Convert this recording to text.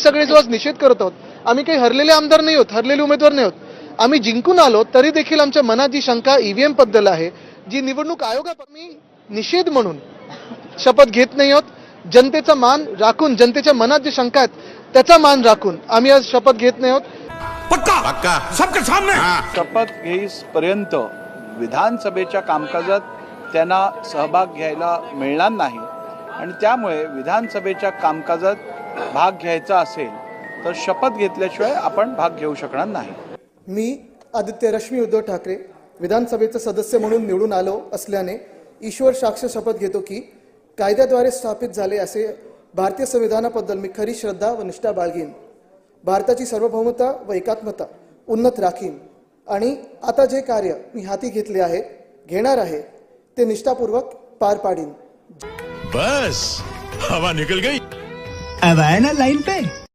सगळे जो आज निषेध करत आहोत, आम्ही काही हरलेले आमदार नाही आहोत, हरलेले उमेदवार नाही आहोत. आम्ही जिंकून आलो तरी देखील आमच्या मनात जी शंका ईव्हीएम बद्दल आहे, जी निवडणूक आयोगात आम्ही निषेध म्हणून शपथ घेत नाही आहोत. जनतेचा मान राखून, जनतेच्या मनात जी शंका आहेत त्याचा मान राखून आम्ही आज शपथ घेत नाही आहोत. पक्का पक्का सबके सामने. शपथ घेईपर्यंत विधानसभेच्या कामकाजात त्यांना सहभाग घ्यायला मिळणार नाही आणि त्यामुळे विधानसभेच्या कामकाजात भाग घ्यायचा असेल तर शपथ घेतल्याशिवाय आपण भाग घेऊ शकणार नाही. मी आदित्य रश्मी उद्धव ठाकरे विधानसभेचे सदस्य म्हणून निवडून आलो असल्याने ईश्वर साक्ष शपथ घेतो की कायद्याद्वारे स्थापित झाले असे भारतीय संविधानाबद्दल मी खरी श्रद्धा व निष्ठा बाळगीन. भारताची सार्वभौमता व एकात्मता उन्नत राखीन आणि आता जे कार्य मी हाती घेतले आहे, घेणार आहे ते निष्ठापूर्वक पार पाडीन. बस हवा निकल गई. अब आया ना लाइन पे.